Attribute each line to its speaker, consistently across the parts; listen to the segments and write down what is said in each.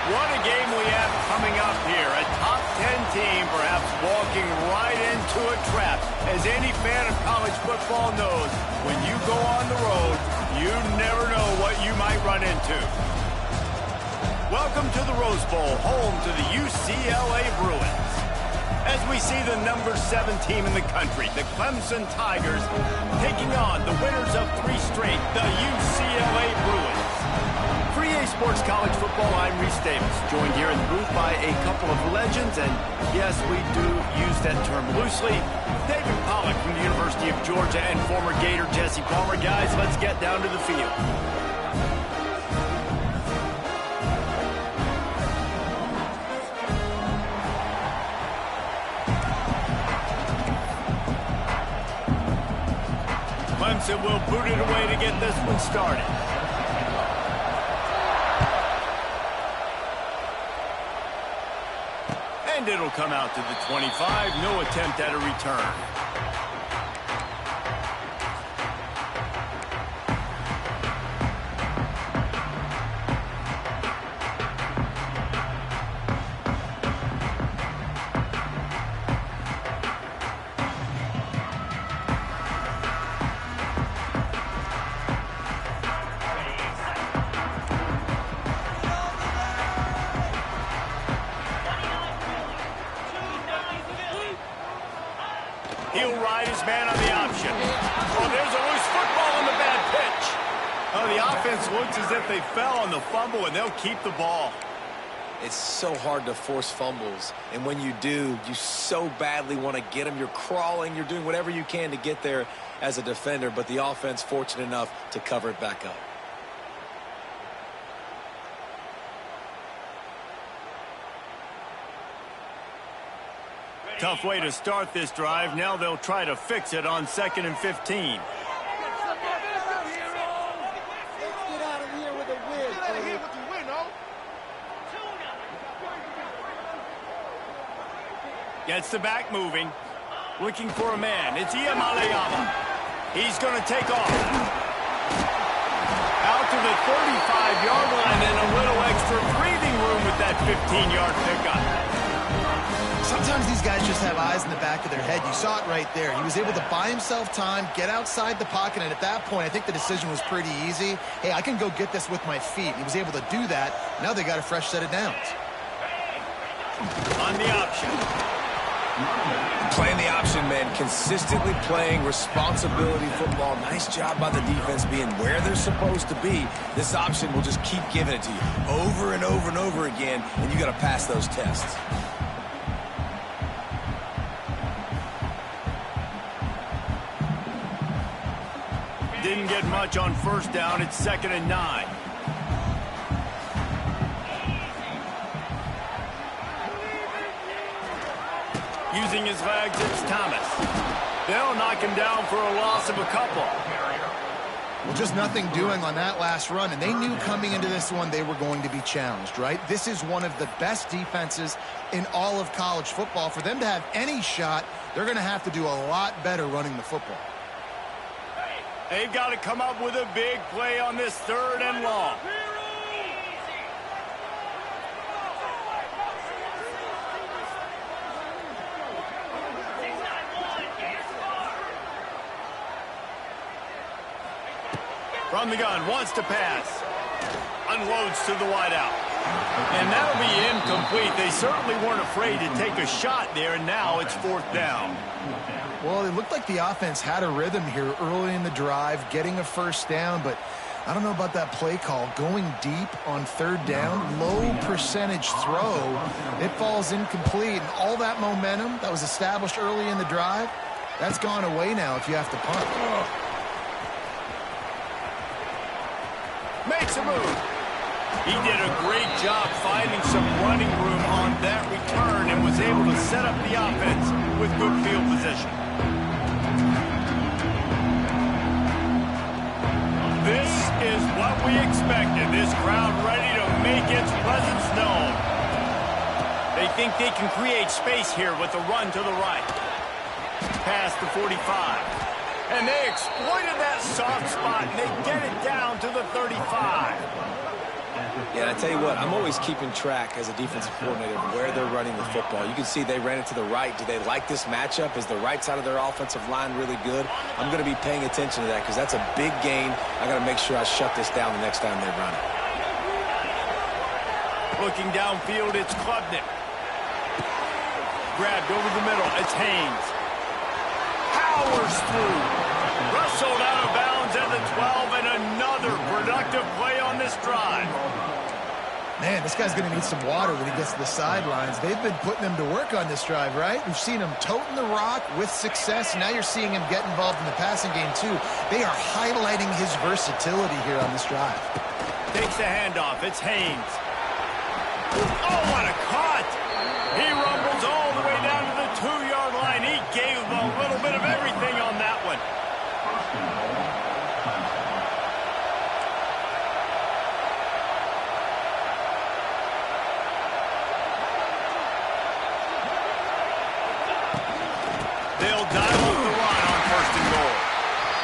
Speaker 1: What a game we have coming up here. A top 10 team perhaps walking right into a trap. As any fan of college football knows, when you go on the road, you never know what you might run into. Welcome to the Rose Bowl, home to the UCLA Bruins. As we see the number 7 team in the country, the Clemson Tigers, taking on the winners of 3 straight, the UCLA Bruins. For EA Sports College Football, I'm Reese Davis, joined here in the booth by a couple of legends, and yes, we do use that term loosely. David Pollack from the University of Georgia and former Gator Jesse Palmer. Guys, let's get down to the field. Clemson will boot it away to get this one started. And it'll come out to the 25. No attempt at a return. He'll ride his man on the option. Oh, there's a loose football on the bad pitch. Oh, the offense looks as if they fell on the fumble, and they'll keep the ball.
Speaker 2: It's so hard to force fumbles, and when you do, you so badly want to get them. You're crawling, you're doing whatever you can to get there as a defender, but the offense fortunate enough to cover it back up.
Speaker 1: Tough way to start this drive. Now they'll try to fix it on 2nd and 15. Gets the back moving. Looking for a man. It's Iamaleava. He's going to take off. Out to the 35-yard line and a little extra breathing room with that 15-yard pickup.
Speaker 3: Sometimes these guys just have eyes in the back of their head. You saw it right there. He was able to buy himself time, get outside the pocket, and at that point, I think the decision was pretty easy. Hey, I can go get this with my feet. He was able to do that. Now they got a fresh set of downs.
Speaker 1: On the option.
Speaker 2: Playing the option, man. Consistently playing responsibility football. Nice job by the defense being where they're supposed to be. This option will just keep giving it to you over and over and over again, and you got to pass those tests.
Speaker 1: Didn't get much on first down. It's 2nd and 9. Using his legs, it's Thomas. They'll knock him down for a loss of a couple.
Speaker 3: Well, just nothing doing on that last run, and they knew coming into this one they were going to be challenged, right? This is one of the best defenses in all of college football. For them to have any shot, they're going to have to do a lot better running the football.
Speaker 1: They've got to come up with a big play on this 3rd and long. From the gun, wants to pass. Unloads to the wideout. And that'll be incomplete. They certainly weren't afraid to take a shot there, and now it's 4th down.
Speaker 3: Well, it looked like the offense had a rhythm here early in the drive, getting a first down, but I don't know about that play call. Going deep on 3rd down, low percentage throw, it falls incomplete, and all that momentum that was established early in the drive, that's gone away now if you have to punt.
Speaker 1: Makes a move. He did a great job finding some running room on that return and was able to set up the offense with good field position. This is what we expected. This crowd ready to make its presence known. They think they can create space here with a run to the right. Past the 45. And they exploited that soft spot, and they get it down to the 35.
Speaker 2: Yeah, and I tell you what, I'm always keeping track as a defensive coordinator of where they're running the football. You can see they ran it to the right. Do they like this matchup? Is the right side of their offensive line really good? I'm going to be paying attention to that because that's a big gain. I got to make sure I shut this down the next time they run it.
Speaker 1: Looking downfield, it's Klubnik. Grabbed over the middle, it's Haynes. Powers through. Rustled out of bounds at the 12, and another productive play on this drive.
Speaker 3: Man, this guy's going to need some water when he gets to the sidelines. They've been putting him to work on this drive, right? We've seen him toting the rock with success. Now you're seeing him get involved in the passing game, too. They are highlighting his versatility here on this drive.
Speaker 1: Takes the handoff. It's Haynes. Oh, what a cut! He rumbles all the way down to the 2-yard line. He gave a little bit of everything on that one. They'll dial up the run on 1st and goal.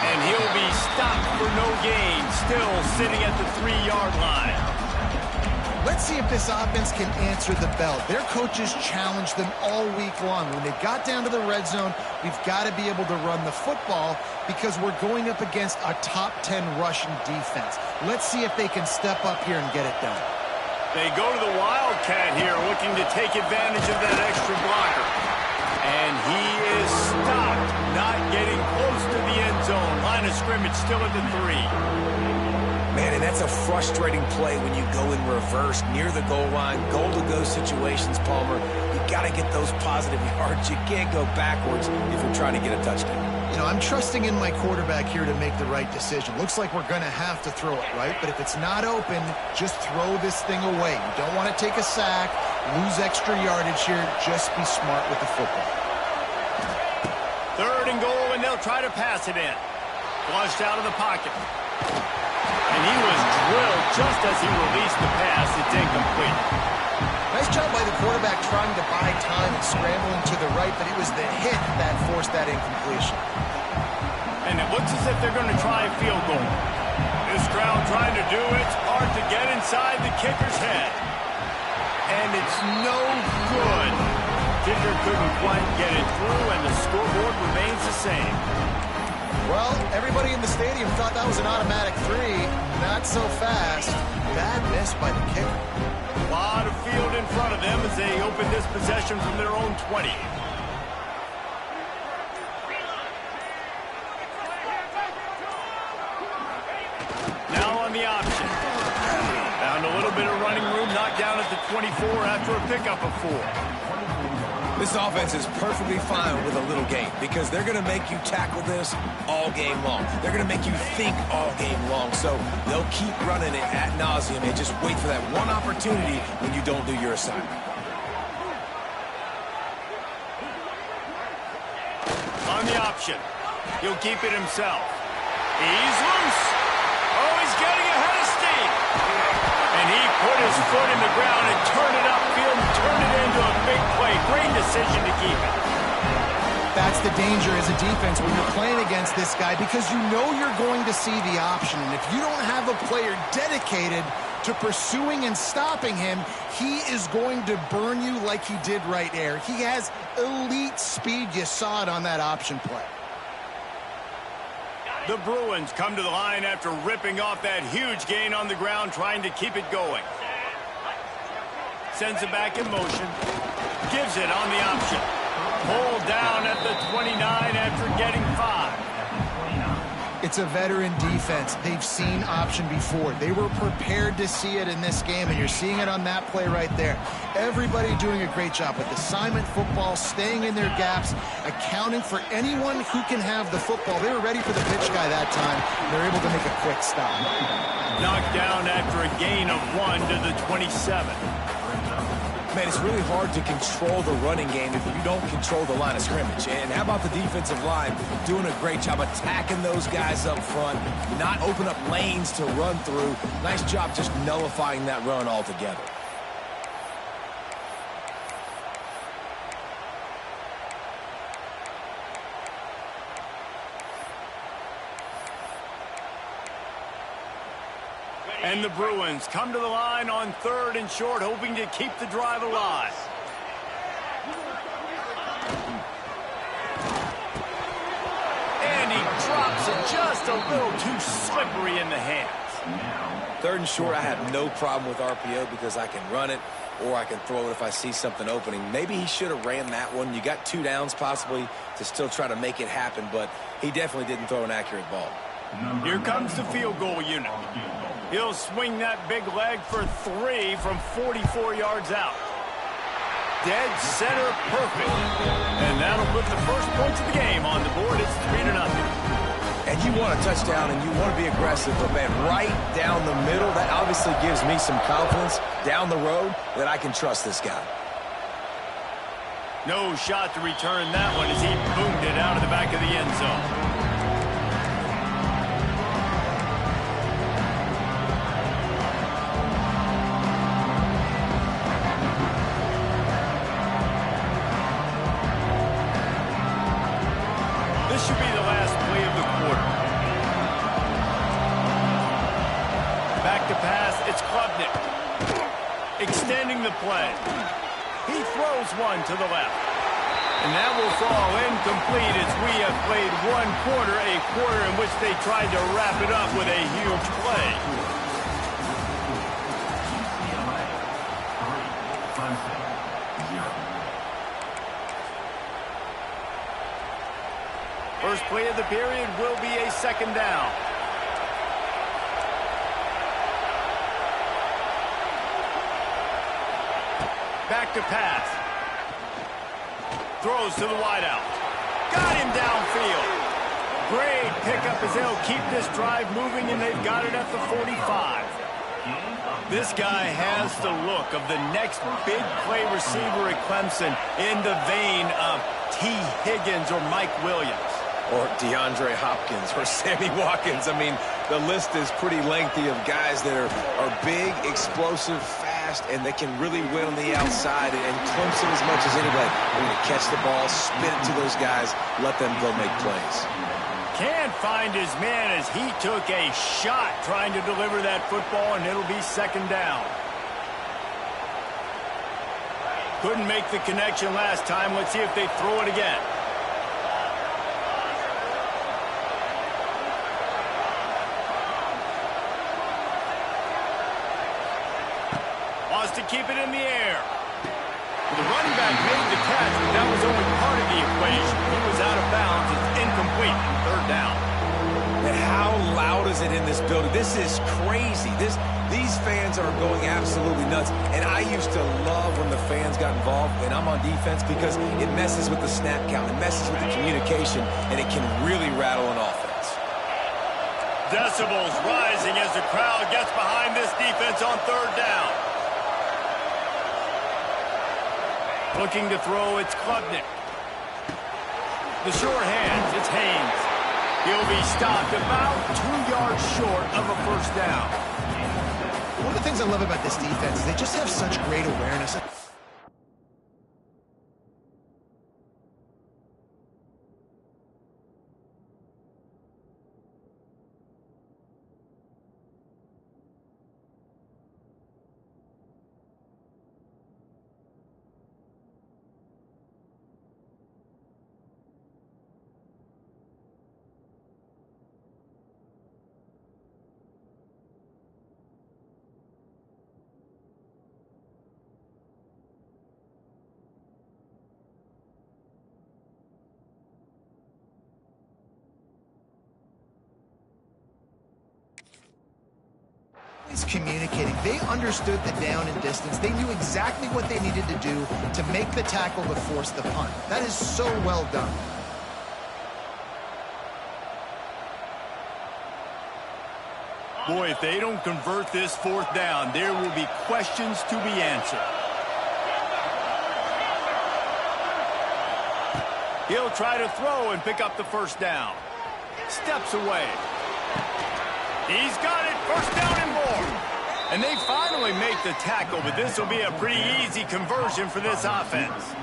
Speaker 1: And he'll be stopped for no gain, still sitting at the 3-yard line.
Speaker 3: Let's see if this offense can answer the bell. Their coaches challenged them all week long. When they got down to the red zone, we've got to be able to run the football because we're going up against a top 10 rushing defense. Let's see if they can step up here and get it done.
Speaker 1: They go to the Wildcat here, looking to take advantage of that extra blocker. And he is stopped, not getting close to the end zone. Line of scrimmage still at the 3.
Speaker 2: Man, and that's a frustrating play when you go in reverse near the goal line. Goal-to-go situations, Palmer. You got to get those positive yards. You can't go backwards if you're trying to get a touchdown.
Speaker 3: You know, I'm trusting in my quarterback here to make the right decision. Looks like we're going to have to throw it, right? But if it's not open, just throw this thing away. You don't want to take a sack, lose extra yardage here. Just be smart with the football.
Speaker 1: 3rd and goal, and they'll try to pass it in. Flushed out of the pocket. And he was drilled just as he released the pass. It's incomplete.
Speaker 3: Nice job by the quarterback trying to buy time and scrambling to the right, but it was the hit that forced that incompletion.
Speaker 1: And it looks as if they're going to try a field goal. This crowd trying to do its part to get inside the kicker's head. And it's no good. kicker couldn't quite get it through, and the scoreboard remains the same.
Speaker 3: Well, everybody in the stadium thought that was an automatic 3. Not so fast. Bad miss by the kicker.
Speaker 1: A lot of field in front of them as they open this possession from their own 20. Now on the option. Found a little bit of running room, knocked down at the 24 after a pickup of 4.
Speaker 2: This offense is perfectly fine with a little game because they're going to make you tackle this all game long. They're going to make you think all game long. So they'll keep running it ad nauseum and just wait for that one opportunity when you don't do your assignment.
Speaker 1: On the option. He'll keep it himself. He's loose. Oh, he's getting ahead of steam. And he put his foot in the ground and turned it upfield and turned it into a big play. Great decision to keep it.
Speaker 3: That's the danger as a defense when you're playing against this guy because you know you're going to see the option. And if you don't have a player dedicated to pursuing and stopping him, he is going to burn you like he did right there. He has elite speed. You saw it on that option play.
Speaker 1: The Bruins come to the line after ripping off that huge gain on the ground, trying to keep it going. Sends it back in motion. Gives it on the option. Pulled down at the 29 after getting 5.
Speaker 3: It's a veteran defense. They've seen option before. They were prepared to see it in this game, and you're seeing it on that play right there. Everybody doing a great job with assignment football, staying in their gaps, accounting for anyone who can have the football. They were ready for the pitch guy that time. They're able to make a quick stop.
Speaker 1: Knocked down after a gain of 1 to the 27.
Speaker 2: Man, it's really hard to control the running game if you don't control the line of scrimmage. And how about the defensive line doing a great job attacking those guys up front, not open up lanes to run through. Nice job just nullifying that run altogether.
Speaker 1: And the Bruins come to the line on 3rd and short, hoping to keep the drive alive. And he drops it just a little too slippery in the hands.
Speaker 2: 3rd and short, I have no problem with RPO because I can run it or I can throw it if I see something opening. Maybe he should have ran that one. You got 2 downs possibly to still try to make it happen, but he definitely didn't throw an accurate ball.
Speaker 1: Here comes the field goal unit. He'll swing that big leg for 3 from 44 yards out. Dead center perfect. And that'll put the first points of the game on the board. It's 3-0.
Speaker 2: And you want a touchdown and you want to be aggressive, but man, right down the middle, that obviously gives me some confidence down the road that I can trust this guy.
Speaker 1: No shot to return that one as he boomed it out of the back of the end zone. This should be the last play of the quarter. Back to pass, it's Klubnik. Extending the play. He throws one to the left. And that will fall incomplete as we have played 1 quarter, a quarter in which they tried to wrap it up with a huge play. First play of the period will be a 2nd down. Back to pass. Throws to the wideout. Got him downfield. Great pickup as they'll keep this drive moving, and they've got it at the 45. This guy has the look of the next big play receiver at Clemson in the vein of T. Higgins or Mike Williams.
Speaker 2: Or DeAndre Hopkins or Sammy Watkins. I mean, the list is pretty lengthy of guys that are big, explosive, fast, and they can really win on the outside. And Clemson, as much as anybody, they're going to catch the ball, spin it to those guys, let them go make plays.
Speaker 1: Can't find his man as he took a shot trying to deliver that football, and it'll be 2nd down. Couldn't make the connection last time. Let's see if they throw it again. Wants to keep it in the air. The running back made the catch, but that was only part of the equation. He was out of bounds. It's incomplete. Third down.
Speaker 2: And how loud is it in this building? This is crazy. These fans are going absolutely nuts. And I used to love when the fans got involved, and I'm on defense, because it messes with the snap count. It messes with the communication, and it can really rattle an offense.
Speaker 1: Decibels rising as the crowd gets behind this defense on third down. Looking to throw, it's Klubnik. The short hands, it's Haynes. He'll be stopped about 2 yards short of a first down.
Speaker 3: One of the things I love about this defense is they just have such great awareness. Communicating. They understood the down and distance. They knew exactly what they needed to do to make the tackle to force the punt. That is so well done.
Speaker 1: Boy, if they don't convert this fourth down, there will be questions to be answered. He'll try to throw and pick up the first down. Steps away. He's got it. First down and more. And they finally make the tackle, but this will be a pretty easy conversion for this offense.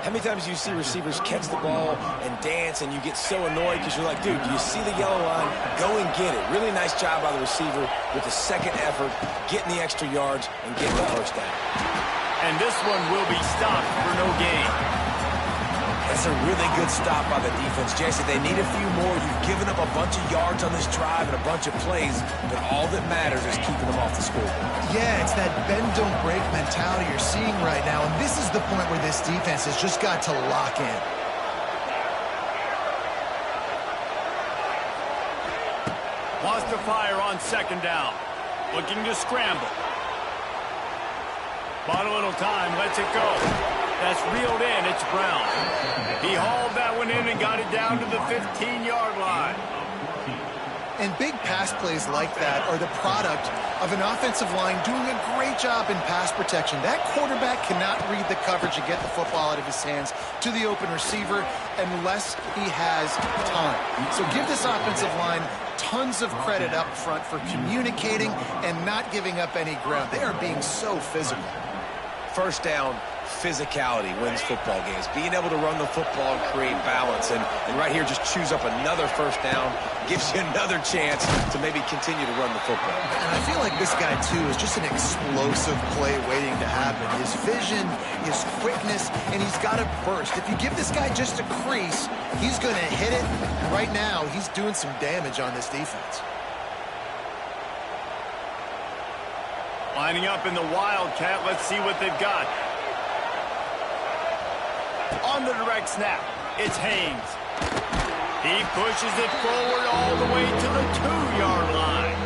Speaker 2: How many times do you see receivers catch the ball and dance, and you get so annoyed because you're like, dude, do you see the yellow line? Go and get it. Really nice job by the receiver with the second effort, getting the extra yards and getting the first down.
Speaker 1: And this one will be stopped for no gain.
Speaker 2: That's a really good stop by the defense. Jesse, they need a few more. You've given up a bunch of yards on this drive and a bunch of plays, but all that matters is keeping them off the scoreboard.
Speaker 3: Yeah, it's that bend, don't break mentality you're seeing right now, and this is the point where this defense has just got to lock in.
Speaker 1: Wants to fire on second down. Looking to scramble. Bought a little time, lets it go. That's reeled in, it's Brown. He hauled that one in and got it down to the 15-yard line.
Speaker 3: And big pass plays like that are the product of an offensive line doing a great job in pass protection. That quarterback cannot read the coverage and get the football out of his hands to the open receiver unless he has time. So give this offensive line tons of credit up front for communicating and not giving up any ground. They are being so physical.
Speaker 2: First down, physicality wins football games. Being able to run the football and create balance. And right here, just choose up another first down. Gives you another chance to maybe continue to run the football.
Speaker 3: And I feel like this guy, too, is just an explosive play waiting to happen. His vision, his quickness, and he's got a burst. If you give this guy just a crease, he's going to hit it. And right now, he's doing some damage on this defense.
Speaker 1: Lining up in the Wildcat. Let's see what they've got. On the direct snap, it's Haynes. He pushes it forward all the way to the 2-yard line.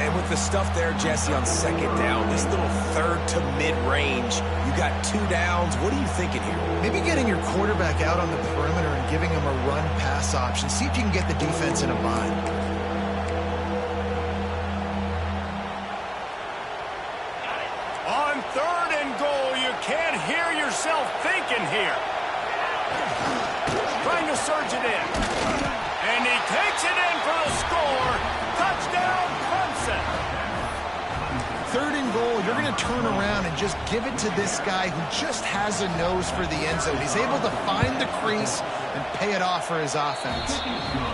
Speaker 2: And with the stuff there, Jesse, on second down, this little third to mid-range, you got 2 downs. What are you thinking here?
Speaker 3: Maybe getting your quarterback out on the perimeter and giving him a run-pass option. See if you can get the defense in a bind.
Speaker 1: Third and goal, you can't hear yourself thinking here. Trying to surge it in. And he takes it in for the score. Touchdown, Clemson.
Speaker 3: Third and goal, you're going to turn around and just give it to this guy who just has a nose for the end zone. He's able to find the crease and pay it off for his offense.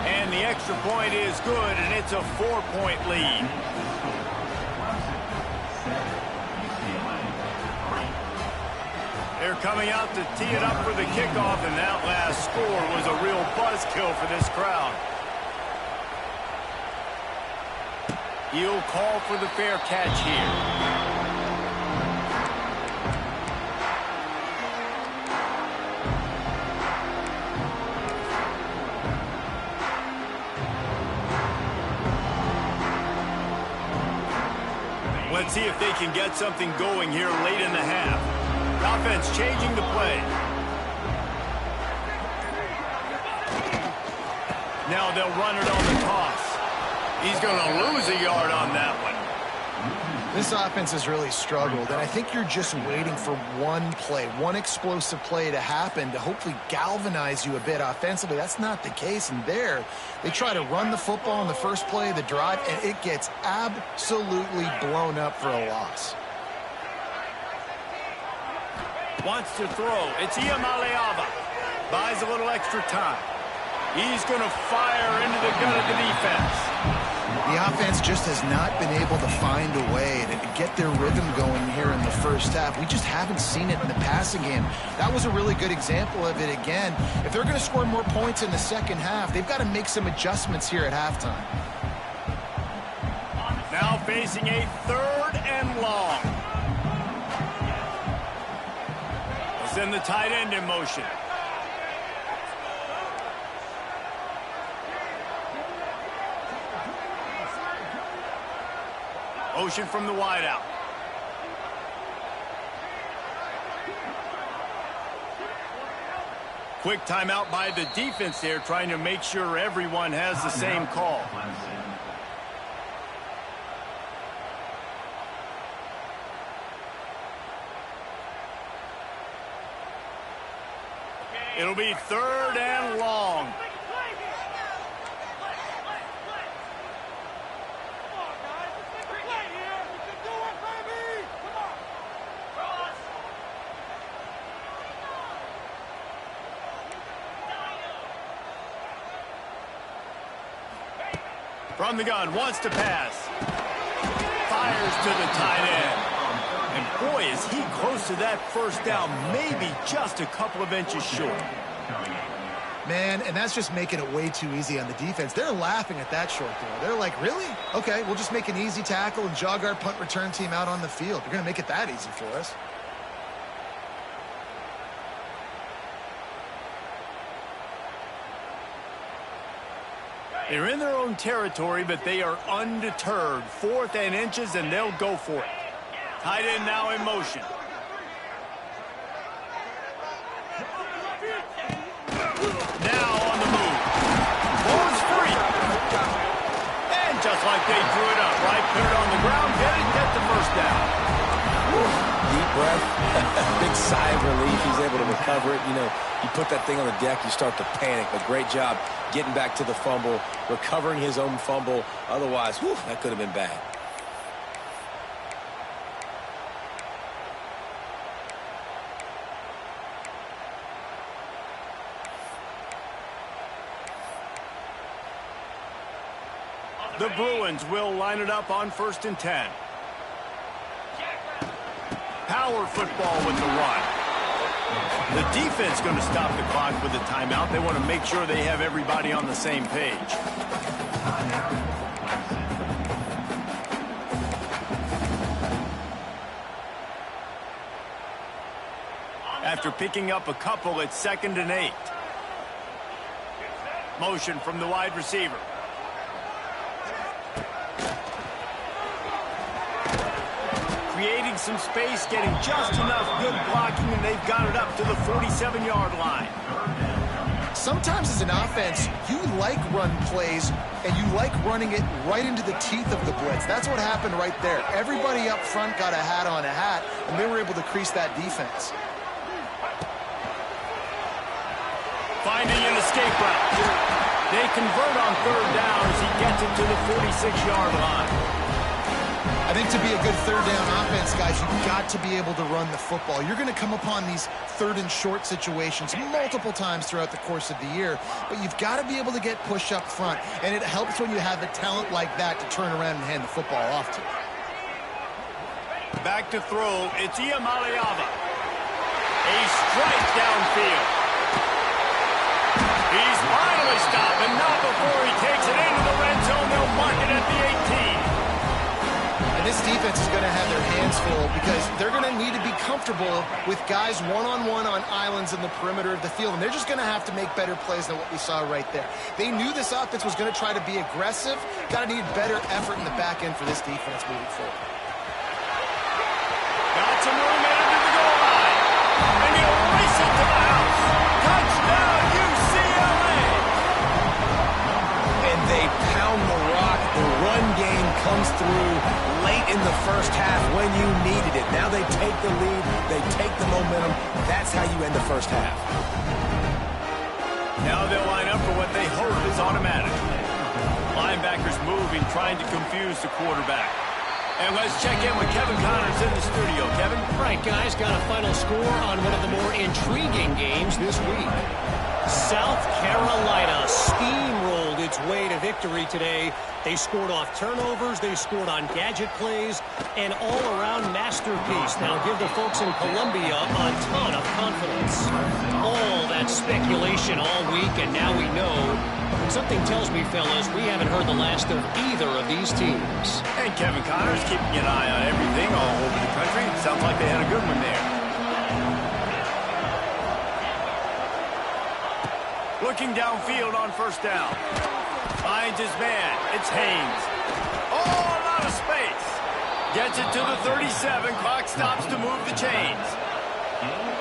Speaker 1: And the extra point is good, and it's a 4-point lead. coming out to tee it up for the kickoff, and that last score was a real buzzkill for this crowd. He'll call for the fair catch here. Let's see if they can get something going here late in the half. Offense changing the play. Now they'll run it on the toss. He's going to lose a yard on that one.
Speaker 3: This offense has really struggled, and I think you're just waiting for one play, one explosive play to happen to hopefully galvanize you a bit offensively. That's not the case, and there they try to run the football in the first play of the drive, and it gets absolutely blown up for a loss.
Speaker 1: Wants to throw. It's Ucla. Buys a little extra time. He's going to fire into the gut of the defense.
Speaker 3: The offense just has not been able to find a way to get their rhythm going here in the first half. We just haven't seen it in the passing game. That was a really good example of it again. If they're going to score more points in the second half, they've got to make some adjustments here at halftime.
Speaker 1: Now facing a 3rd and long. Let's send the tight end in motion. Motion from the wideout. Quick timeout by the defense there, trying to make sure everyone has the same call. It'll be 3rd and long. From the gun, wants to pass. Fires to the tight end. And boy, is he close to that first down, maybe just a couple of inches short.
Speaker 3: Man, and that's just making it way too easy on the defense. They're laughing at that short throw. They're like, really? Okay, we'll just make an easy tackle and jog our punt return team out on the field. You're going to make it that easy for us.
Speaker 1: They're in their own territory, but they are undeterred. 4th and inches, and they'll go for it. Tight end now in motion. Now on the move. Ball is free. And just like they drew it up, right? Put it on the ground, get the first down.
Speaker 2: Deep breath, big sigh of relief. He's able to recover it. You know, you put that thing on the deck, you start to panic. But great job getting back to the fumble, recovering his own fumble. Otherwise, whew, that could have been bad.
Speaker 1: The Bruins will line it up on 1st and 10. Power football with the run. The defense going to stop the clock with a timeout. They want to make sure they have everybody on the same page. After picking up a couple, it's 2nd and 8. Motion from the wide receiver. Creating some space, getting just enough good blocking, and they've got it up to the 47-yard line.
Speaker 3: Sometimes as an offense, you like run plays, and you like running it right into the teeth of the blitz. That's what happened right there. Everybody up front got a hat on a hat, and they were able to crease that defense.
Speaker 1: Finding an escape route. They convert on 3rd down as he gets it to the 46-yard line.
Speaker 3: I think to be a good 3rd down offense, guys, you've got to be able to run the football. You're going to come upon these 3rd and short situations multiple times throughout the course of the year, but you've got to be able to get push up front, and it helps when you have a talent like that to turn around and hand the football off to.
Speaker 1: Back to throw. It's Ucla. A strike downfield. He's finally stopped, but not before he takes it into the red zone. They'll mark it at the 18.
Speaker 3: And this defense is going to have their hands full because they're going to need to be comfortable with guys one-on-one on islands in the perimeter of the field. And they're just going to have to make better plays than what we saw right there. They knew this offense was going to try to be aggressive. Got to need better effort in the back end for this defense moving forward.
Speaker 1: Got some room in under the goal line. And he'll race it to the house. Touchdown, UCLA.
Speaker 2: And they pound the rock. The run game comes through late in the first half when you needed it. Now they take the lead. They take the momentum. That's how you end the first half.
Speaker 1: Now they'll line up for what they hope is automatic. Linebackers moving, trying to confuse the quarterback. And let's check in with Kevin Connors in the studio. Kevin?
Speaker 4: Right, guys, got a final score on one of the more intriguing games this week. South Carolina steamrolled its way to victory today. They scored off turnovers, they scored on gadget plays, an all-around masterpiece. Now give the folks in Columbia a ton of confidence. All that speculation all week, and now we know. Something tells me, fellas, we haven't heard the last of either of these teams.
Speaker 1: And Kevin Connors keeping an eye on everything all over the country. Sounds like they had a good one there. Looking downfield on first down. Finds his man. It's Haynes. Oh, a lot of space. Gets it to the 37. Clock stops to move the chains.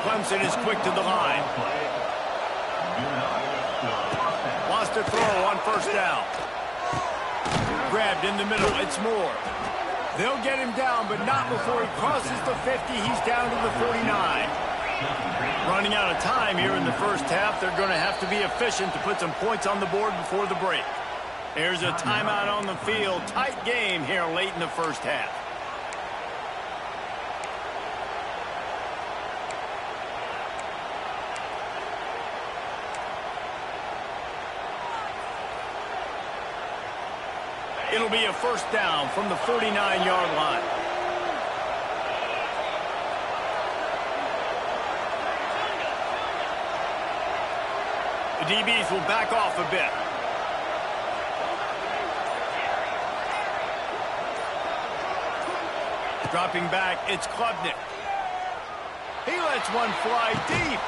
Speaker 1: Clemson is quick to the line. Wants to throw on first down. Grabbed in the middle. It's Moore. They'll get him down, but not before he crosses the 50. He's down to the 49. Running out of time here in the first half. They're going to have to be efficient to put some points on the board before the break. There's a timeout on the field. Tight game here late in the first half. It'll be a first down from the 49-yard line. The DBs will back off a bit. Dropping back, it's Klubnik. He lets one fly deep.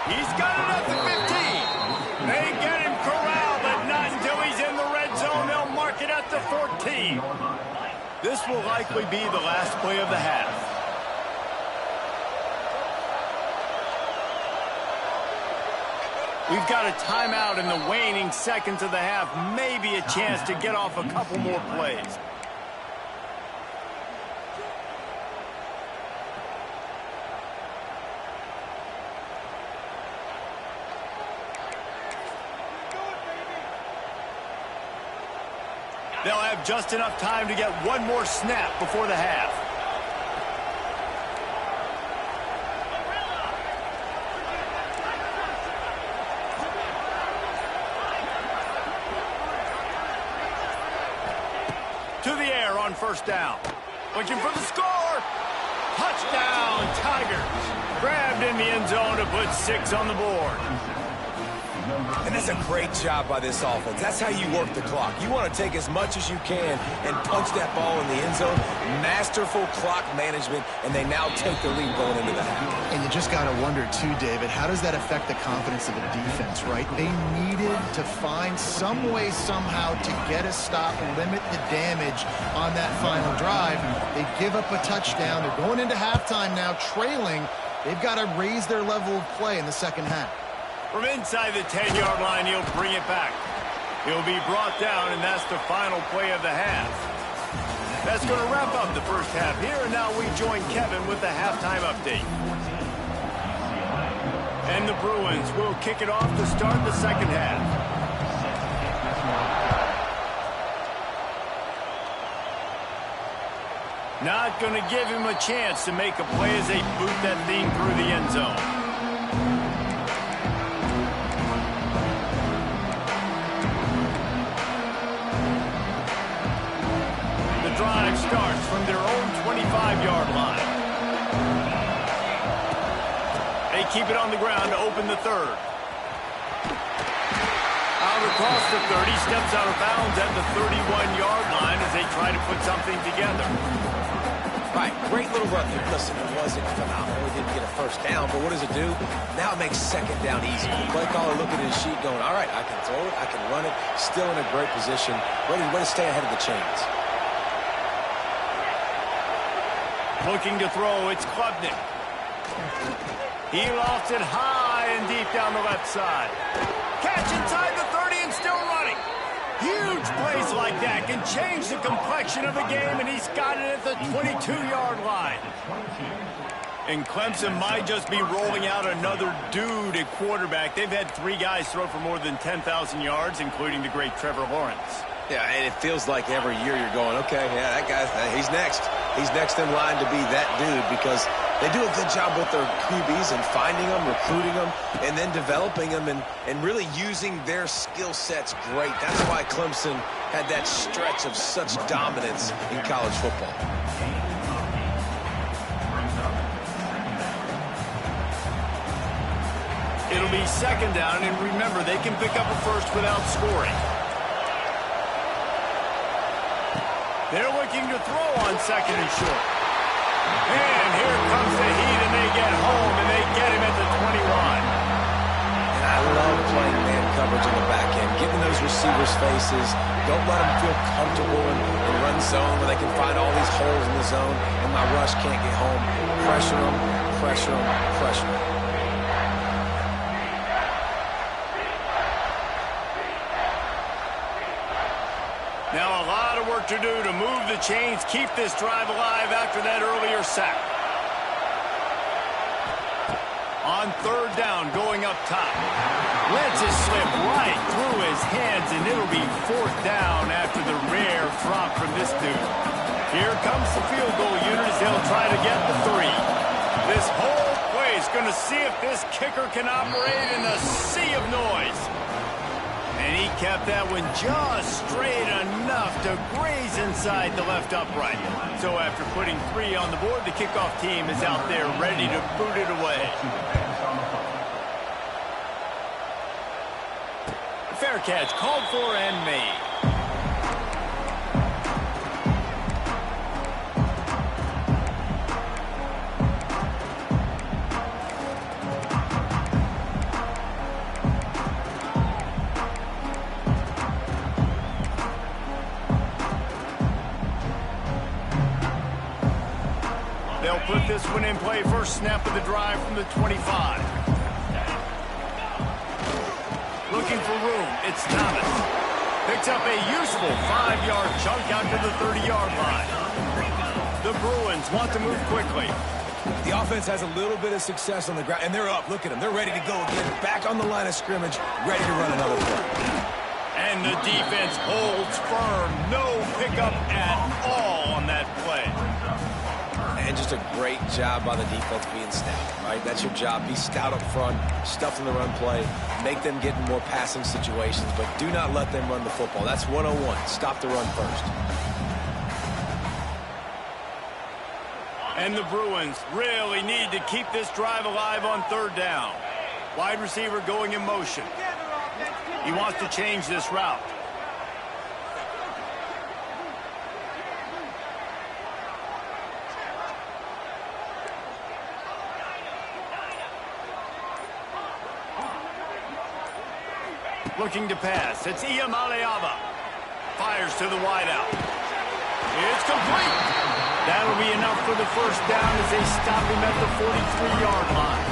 Speaker 1: He's got it at the 15. They get him corralled, but not until he's in the red zone. They'll mark it at the 14. This will likely be the last play of the half. We've got a timeout in the waning seconds of the half. Maybe a chance to get off a couple more plays. They'll have just enough time to get one more snap before the half. To the air on first down. Looking for the score. Touchdown, Tigers. Grabbed in the end zone to put 6 on the board.
Speaker 2: And that's a great job by this offense. That's how you work the clock. You want to take as much as you can and punch that ball in the end zone. Masterful clock management, and they now take the lead going into the half.
Speaker 3: And you just got to wonder, too, David, how does that affect the confidence of the defense, right? They needed to find some way, somehow, to get a stop and limit the damage on that final drive. They give up a touchdown. They're going into halftime now, trailing. They've got to raise their level of play in the second half.
Speaker 1: From inside the 10-yard line, he'll bring it back. He'll be brought down, and that's the final play of the half. That's going to wrap up the first half here, and now we join Kevin with the halftime update. And the Bruins will kick it off to start the second half. Not going to give him a chance to make a play as they boot that thing through the end zone. Drive starts from their own 25-yard line. keep it on the ground to open the third. Out across the 30, steps out of bounds at the 31-yard line as they try to put something together.
Speaker 2: Right, great little run there. Listen, it wasn't phenomenal. He didn't get a first down, but what does it do? Now it makes second down easy. The play caller looking at his sheet going, all right, I can throw it, I can run it, still in a great position, ready to stay ahead of the chains.
Speaker 1: Looking to throw, it's Klubnik. He lofts it high and deep down the left side. Catch inside the 30 and still running. Huge plays like that can change the complexion of the game, and he's got it at the 22-yard line. And Clemson might just be rolling out another dude at quarterback. They've had 3 guys throw for more than 10,000 yards, including the great Trevor Lawrence.
Speaker 2: Yeah, and it feels like every year you're going, okay, yeah, that guy, he's next. He's next in line to be that dude because they do a good job with their QBs and finding them, recruiting them, and then developing them and really using their skill sets great. That's why Clemson had that stretch of such dominance in college football.
Speaker 1: It'll be second down, and remember, they can pick up a first without scoring. They're looking to throw on second and short. And here comes the heat, and they get home, and they get him at the 21.
Speaker 2: And I love playing man coverage in the back end, getting those receivers' faces. Don't let them feel comfortable in run zone where they can find all these holes in the zone, and my rush can't get home. Pressure them, pressure them, pressure them.
Speaker 1: Now a lot of work to do to move the chains, keep this drive alive after that earlier sack. On third down, going up top. Lets it slip right through his hands, and it'll be fourth down after the rare drop from this dude. Here comes the field goal unit as they'll try to get the 3. This whole play is going to see if this kicker can operate in a sea of noise. And he kept that one just straight enough to graze inside the left upright. So after putting 3 on the board, the kickoff team is out there ready to boot it away. Fair catch called for and made. They'll put this one in play. First snap of the drive from the 25. Looking for room. It's Thomas. Picks up a useful 5-yard chunk out to the 30-yard line. The Bruins want to move quickly.
Speaker 2: The offense has a little bit of success on the ground, and they're up. Look at them. They're ready to go again. Back on the line of scrimmage, ready to run another play.
Speaker 1: And the defense holds firm. No pickup at all on that play.
Speaker 2: And just a great job by the defense being stout, right? That's your job. Be stout up front, stuff in the run play, make them get in more passing situations, but do not let them run the football. That's 101. Stop the run first.
Speaker 1: And the Bruins really need to keep this drive alive on third down. Wide receiver going in motion. He wants to change this route. Looking to pass. It's Iamaleava. Fires to the wideout. It's complete. That'll be enough for the first down as they stop him at the 43-yard line.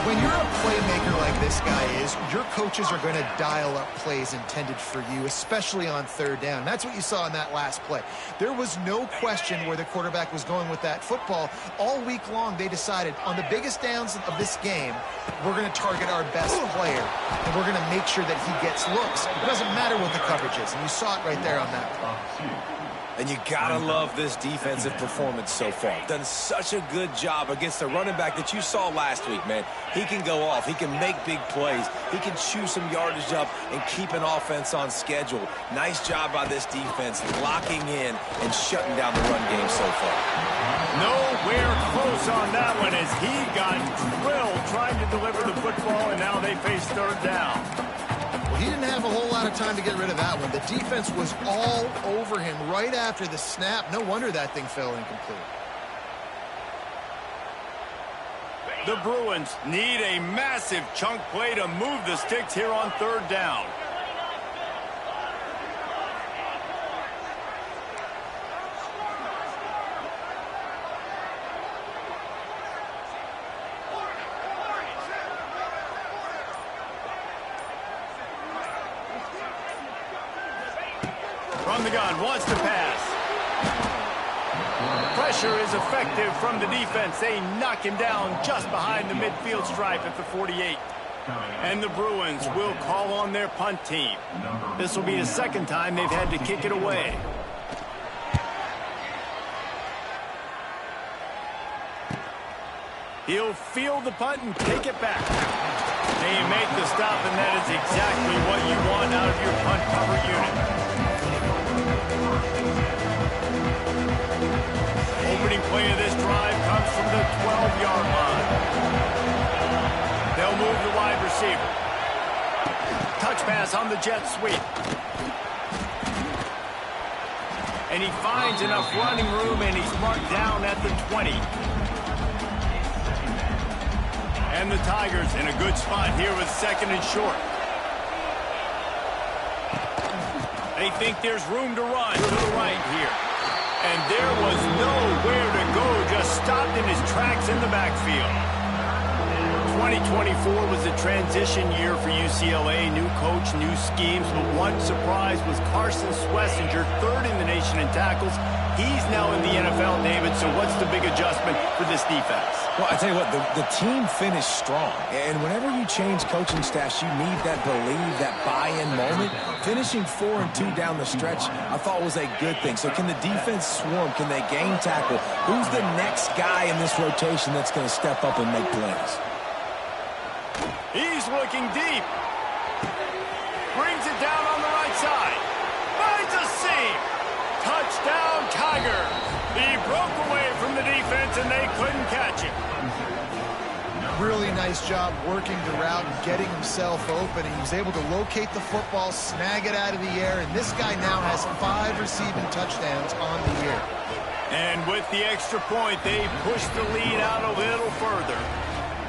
Speaker 3: When you're a playmaker like this guy is, your coaches are going to dial up plays intended for you, especially on third down. That's what you saw in that last play. There was no question where the quarterback was going with that football. All week long, they decided on the biggest downs of this game, we're going to target our best player, and we're going to make sure that he gets looks. It doesn't matter what the coverage is, and you saw it right there on that play.
Speaker 2: And you gotta love this defensive performance so far. Done such a good job against the running back that you saw last week, man. He can go off. He can make big plays. He can chew some yardage up and keep an offense on schedule. Nice job by this defense locking in and shutting down the run game so far.
Speaker 1: Nowhere close on that one as he got drilled trying to deliver the football, and now they face third down.
Speaker 3: He didn't have a whole lot of time to get rid of that one. The defense was all over him right after the snap. No wonder that thing fell incomplete.
Speaker 1: The Bruins need a massive chunk play to move the sticks here on third down. From the gun, wants to pass. Pressure is effective from the defense. They knock him down just behind the midfield stripe at the 48. And the Bruins will call on their punt team. This will be the second time they've had to kick it away. He'll field the punt and take it back. They make the stop, and that is exactly what you want out of your punt cover unit. Opening play of this drive comes from the 12-yard line. They'll move the wide receiver. Touch pass on the jet sweep. And he finds enough running room, and he's marked down at the 20. And the Tigers in a good spot here with second and short. They think there's room to run to the right here. And there was nowhere to go, just stopped in his tracks in the backfield. 2024 was a transition year for UCLA. New coach, new schemes, but one surprise was Carson Schlesinger, third in the nation in tackles. He's now in the NFL, David, so what's the big adjustment for this defense?
Speaker 2: Well, I tell you what, the team finished strong. And whenever you change coaching staffs, you need that believe, that buy-in moment. Finishing 4-2 down the stretch, I thought was a good thing. So can the defense swarm? Can they game tackle? Who's the next guy in this rotation that's going to step up and make plays?
Speaker 1: He's looking deep. Brings it down on the right side. Finds a seam. Touchdown, Tigers. He broke away from the defense, and they couldn't catch him.
Speaker 3: Really nice job working the route and getting himself open. He was able to locate the football, snag it out of the air, and this guy now has 5 receiving touchdowns on the year.
Speaker 1: And with the extra point, they push the lead out a little further.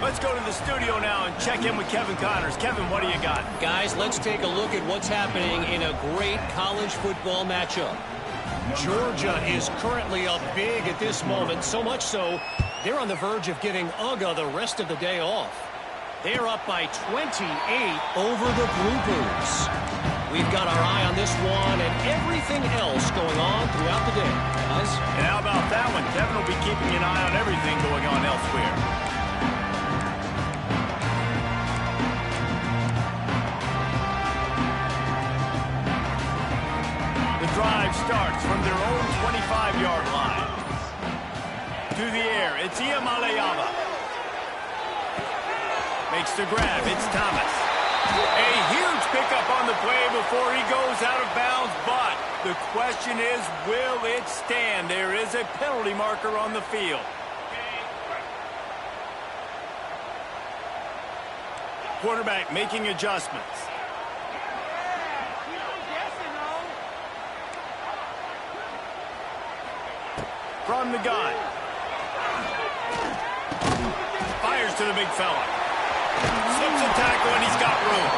Speaker 1: Let's go to the studio now and check in with Kevin Connors. Kevin, what do you got?
Speaker 4: Guys, let's take a look at what's happening in a great college football matchup. Georgia is currently up big at this moment, so much so they're on the verge of getting UGA the rest of the day off. They're up by 28 over the Bluebirds. We've got our eye on this one and everything else going on throughout the day, guys.
Speaker 1: And how about that one? Kevin will be keeping an eye on everything going on elsewhere. The drive starts from their own 25-yard line. To the air, it's Iamaleava. Makes the grab, it's Thomas. A huge pickup on the play before he goes out of bounds, but the question is, will it stand? There is a penalty marker on the field. Quarterback making adjustments. From the gun. Fires to the big fella. Slips a tackle, and he's got room.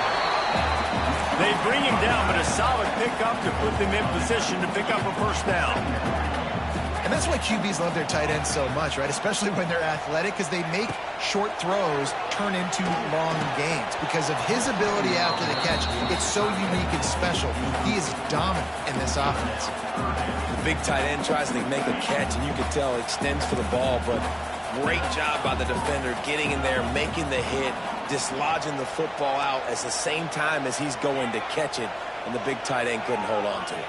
Speaker 1: They bring him down, but a solid pickup to put them in position to pick up a first down.
Speaker 3: And that's why QBs love their tight ends so much, right? Especially when they're athletic, because they make short throws turn into long gains. Because of his ability after the catch, it's so unique and special. He is dominant in this offense.
Speaker 2: The big tight end tries to make a catch, and you can tell extends for the ball, but great job by the defender getting in there, making the hit, dislodging the football out at the same time as he's going to catch it, and the big tight end couldn't hold on to it.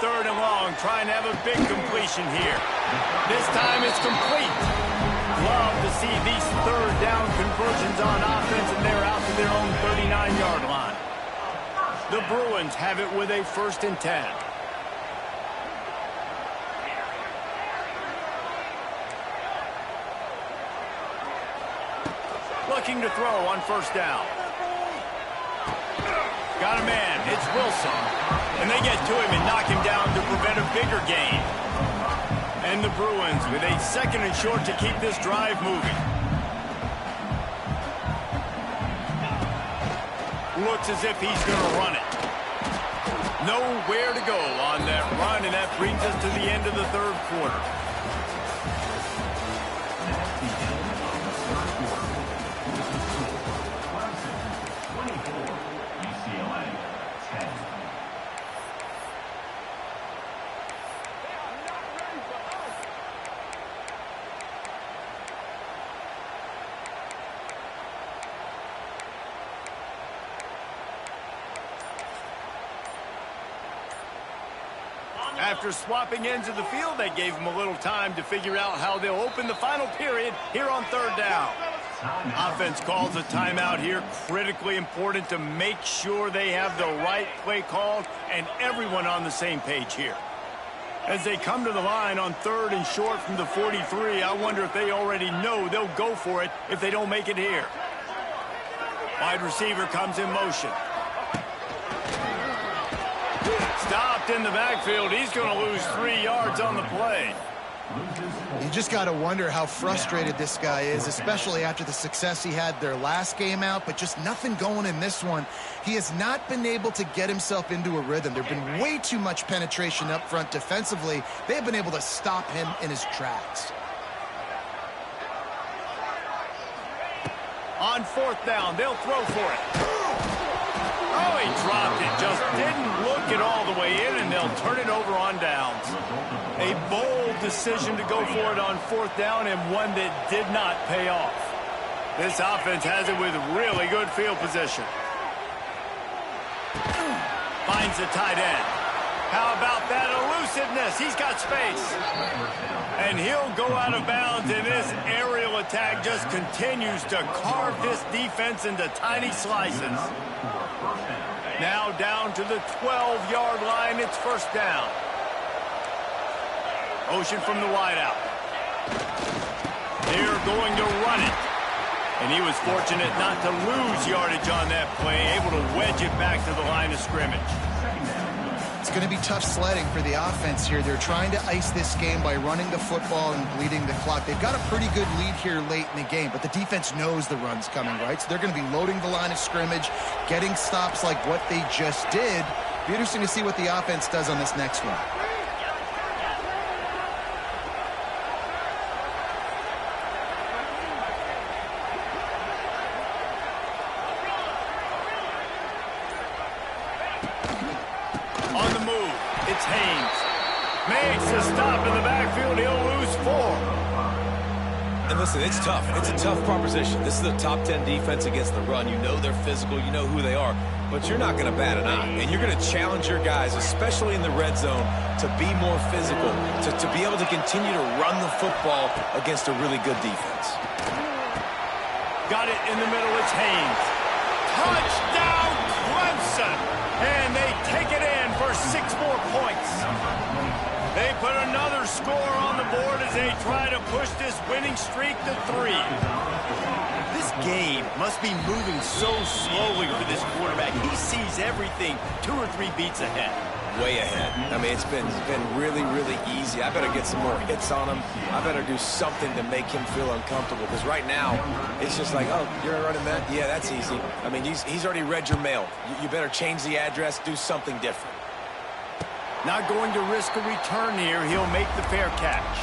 Speaker 1: 3rd and long, trying to have a big completion here. This time it's complete. Love to see these 3rd down conversions on offense, and they're out to their own 39-yard line. The Bruins have it with a 1st and 10. Looking to throw on 1st down. Got a man. It's Wilson. And they get to him and knock him down to prevent a bigger gain. And the Bruins with a 2nd and short to keep this drive moving. Looks as if he's going to run it. Nowhere to go on that run, and that brings us to the end of the 3rd quarter. After swapping ends of the field, they gave them a little time to figure out how they'll open the final period here on 3rd down. Offense calls a timeout here, critically important to make sure they have the right play called and everyone on the same page here. As they come to the line on 3rd and short from the 43, I wonder if they already know they'll go for it if they don't make it here. Wide receiver comes in motion. Stopped in the backfield. He's going to lose 3 yards on the play.
Speaker 3: You just got to wonder how frustrated this guy is, especially after the success he had their last game out, but just nothing going in this one. He has not been able to get himself into a rhythm. There's been way too much penetration up front defensively. They've been able to stop him in his tracks.
Speaker 1: On 4th down, they'll throw for it. Oh, he dropped it. Just didn't look it all the way in, and they'll turn it over on downs. A bold decision to go for it on 4th down, and one that did not pay off. This offense has it with really good field position. Finds the tight end. How about that elusiveness? He's got space. And he'll go out of bounds, and this aerial attack just continues to carve this defense into tiny slices. Now down to the 12-yard line. It's 1st down. Motion from the wideout. They're going to run it. And he was fortunate not to lose yardage on that play, able to wedge it back to the line of scrimmage.
Speaker 3: It's going to be tough sledding for the offense here. They're trying to ice this game by running the football and bleeding the clock. They've got a pretty good lead here late in the game, but the defense knows the run's coming, right? So they're going to be loading the line of scrimmage, getting stops like what they just did. Be interesting to see what the offense does on this next one.
Speaker 1: Makes a stop in the backfield. He'll lose 4.
Speaker 2: And listen, it's tough. It's a tough proposition. This is a top 10 defense against the run. You know they're physical. You know who they are. But you're not going to bat an eye. And you're going to challenge your guys, especially in the red zone, to be more physical, to be able to continue to run the football against a really good defense.
Speaker 1: Got it in the middle. It's Haynes. Touchdown, Clemson. And they take it in for 6 more points. They put another score on the board as they try to push this winning streak to 3. This game must be moving so slowly for this quarterback. He sees everything 2 or 3 beats ahead.
Speaker 2: Way ahead. I mean, it's been really, really easy. I better get some more hits on him. I better do something to make him feel uncomfortable. Because right now, it's just like, oh, you're running that? Yeah, that's easy. I mean, he's already read your mail. You better change the address, do something different.
Speaker 1: Not going to risk a return here. He'll make the fair catch.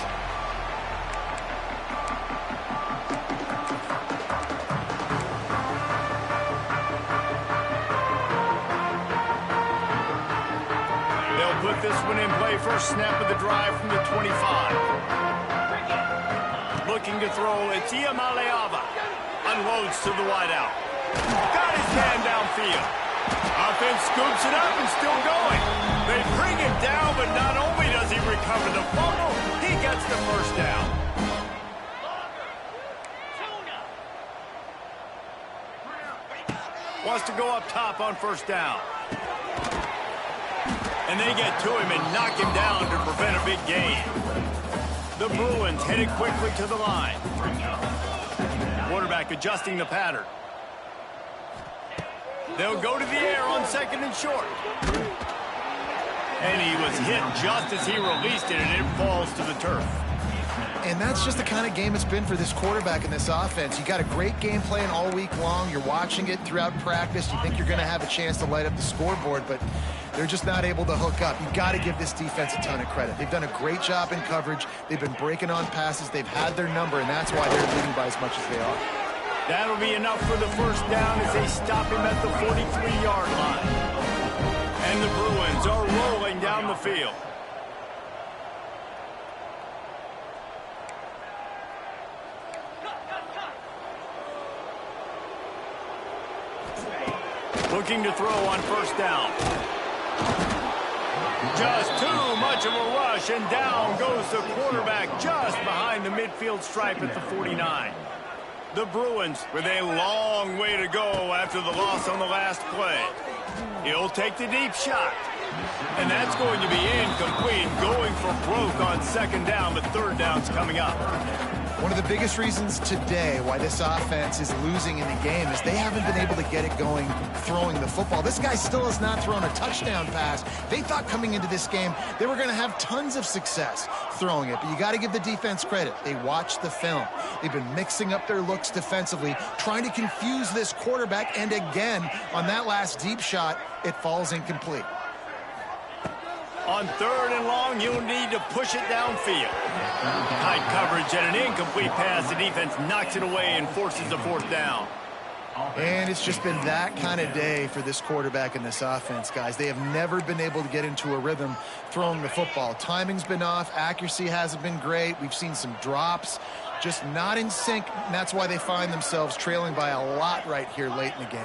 Speaker 1: They'll put this one in play. First snap of the drive from the 25. Looking to throw. It's Iamaleava. Unloads to the wideout. Got his man downfield. Offense scoops it up and still going. They bring it down, but not only does he recover the fumble, he gets the first down. Wants to go up top on first down. And they get to him and knock him down to prevent a big gain. The Bruins headed quickly to the line. Quarterback adjusting the pattern. They'll go to the air on second and short. And he was hit just as he released it, and it falls to the turf.
Speaker 3: And that's just the kind of game it's been for this quarterback in this offense. You got a great game plan all week long. You're watching it throughout practice. You think you're going to have a chance to light up the scoreboard, but they're just not able to hook up. You got to give this defense a ton of credit. They've done a great job in coverage. They've been breaking on passes. They've had their number, and that's why they're leading by as much as they are.
Speaker 1: That'll be enough for the first down as they stop him at the 43-yard line. And the Bruins are rolling down the field. Looking to throw on first down. Just too much of a rush, and down goes the quarterback just behind the midfield stripe at the 49. The Bruins with a long way to go after the loss on the last play. He'll take the deep shot. And that's going to be incomplete, going for broke on second down, but third down's coming up.
Speaker 3: One of the biggest reasons today why this offense is losing in the game is they haven't been able to get it going throwing the football. This guy still has not thrown a touchdown pass. They thought coming into this game they were going to have tons of success throwing it, but you got to give the defense credit. They watched the film. They've been mixing up their looks defensively, trying to confuse this quarterback, and again, on that last deep shot, it falls incomplete.
Speaker 1: On third and long, you'll need to push it downfield. Tight coverage and an incomplete pass. The defense knocks it away and forces a fourth down.
Speaker 3: And it's just been that kind of day for this quarterback and this offense, guys. They have never been able to get into a rhythm throwing the football. Timing's been off. Accuracy hasn't been great. We've seen some drops, just not in sync. And that's why they find themselves trailing by a lot right here late in the game.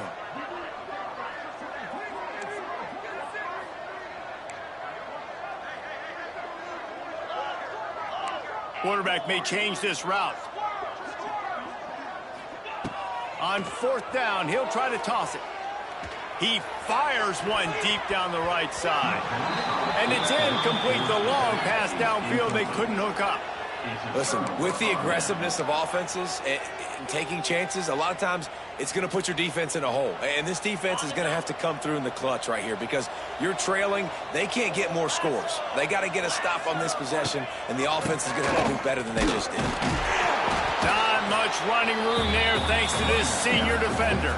Speaker 1: Quarterback may change this route. On fourth down, he'll try to toss it. He fires one deep down the right side. And it's incomplete. The long pass downfield, they couldn't hook up.
Speaker 2: Listen, with the aggressiveness of offenses and taking chances, a lot of times it's going to put your defense in a hole. And this defense is going to have to come through in the clutch right here because you're trailing. They can't get more scores. They got to get a stop on this possession, and the offense is going to have to do better than they just did.
Speaker 1: Not much running room there thanks to this senior defender.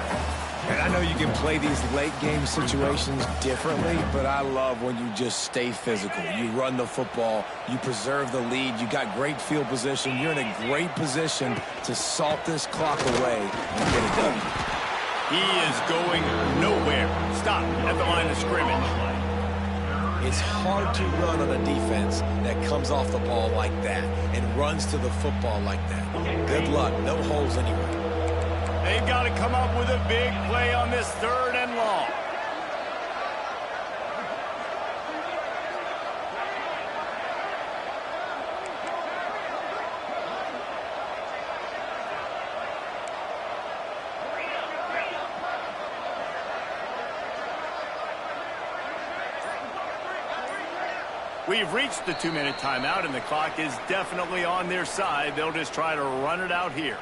Speaker 2: And I know you can play these late-game situations differently, but I love when you just stay physical. You run the football. You preserve the lead. You got great field position. You're in a great position to salt this clock away and get it done.
Speaker 1: He is going nowhere. Stop at the line of scrimmage.
Speaker 2: It's hard to run on a defense that comes off the ball like that and runs to the football like that. Good luck. No holes anywhere.
Speaker 1: They've got to come up with a big play on this third and long. We've reached the 2-minute timeout, and the clock is definitely on their side. They'll just try to run it out here.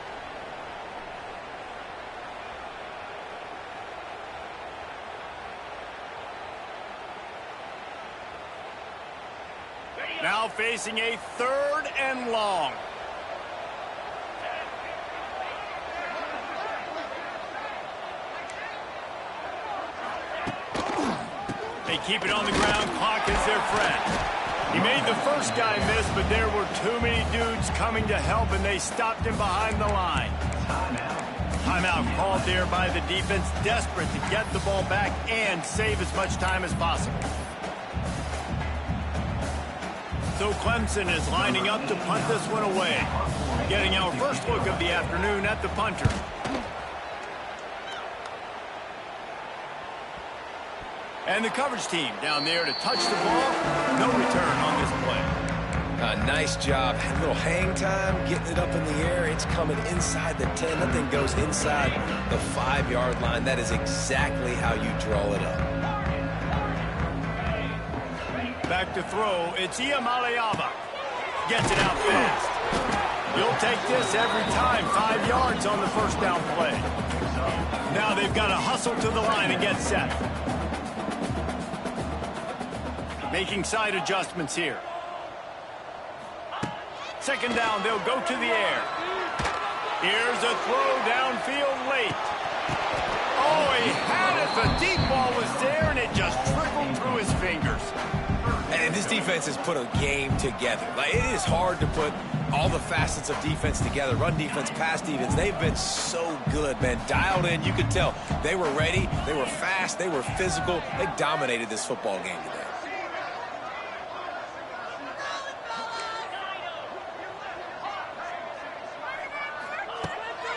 Speaker 1: Now facing a third and long. They keep it on the ground. Clock is their friend. He made the first guy miss, but there were too many dudes coming to help, and they stopped him behind the line. Timeout called there by the defense, desperate to get the ball back and save as much time as possible. So Clemson is lining up to punt this one away. Getting our first look of the afternoon at the punter. And the coverage team down there to touch the ball. No return on this play.
Speaker 2: Nice job. A little hang time, getting it up in the air. It's coming inside the 10. That thing goes inside the 5-yard line. That is exactly how you draw it up.
Speaker 1: Back to throw. It's Iamaleava. Gets it out fast. You'll take this every time. 5 yards on the first down play. Now they've got to hustle to the line and get set. Making side adjustments here. Second down, they'll go to the air. Here's a throw downfield late. Oh, he had it. The deep ball was there, and it just trickled through his fingers.
Speaker 2: And this defense has put a game together. Like, it is hard to put all the facets of defense together. Run defense, pass defense. They've been so good, man. Dialed in. You could tell they were ready. They were fast. They were physical. They dominated this football game today.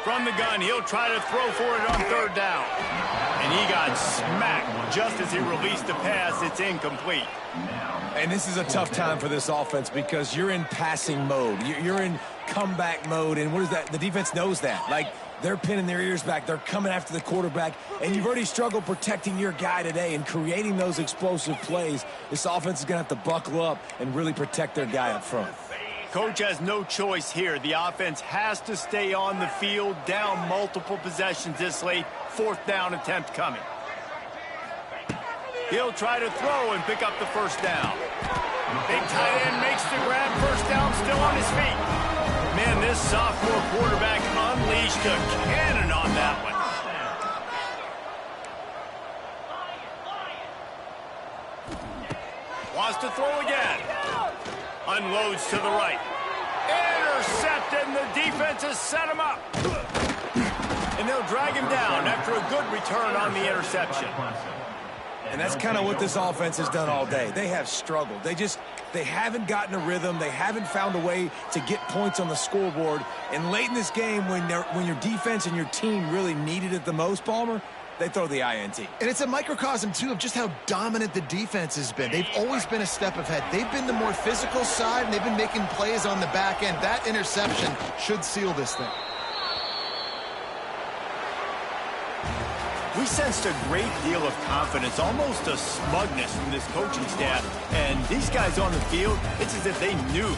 Speaker 1: From the gun, he'll try to throw for it on third down. And he got smacked just as he released the pass. It's incomplete.
Speaker 2: And this is a tough time for this offense because you're in passing mode. You're in comeback mode. And what is that? The defense knows that. Like, they're pinning their ears back. They're coming after the quarterback. And you've already struggled protecting your guy today and creating those explosive plays. This offense is going to have to buckle up and really protect their guy up front.
Speaker 1: Coach has no choice here. The offense has to stay on the field, down multiple possessions this late. Fourth down attempt coming. He'll try to throw and pick up the first down. Big tight end makes the grab. First down, still on his feet. Man, this sophomore quarterback unleashed a cannon on that one. Wants to throw again. Unloads to the right. Intercepted, and the defense has set him up. And they'll drag him down after a good return on the interception.
Speaker 2: And that's kind of what this offense has done all day. They have struggled. They haven't gotten a rhythm. They haven't found a way to get points on the scoreboard. And late in this game, when your defense and your team really needed it the most, Palmer, they throw the INT.
Speaker 3: And it's a microcosm, too, of just how dominant the defense has been. They've always been a step ahead. They've been the more physical side, and they've been making plays on the back end. That interception should seal this thing.
Speaker 1: We sensed a great deal of confidence, almost a smugness from this coaching staff. And these guys on the field, it's as if they knew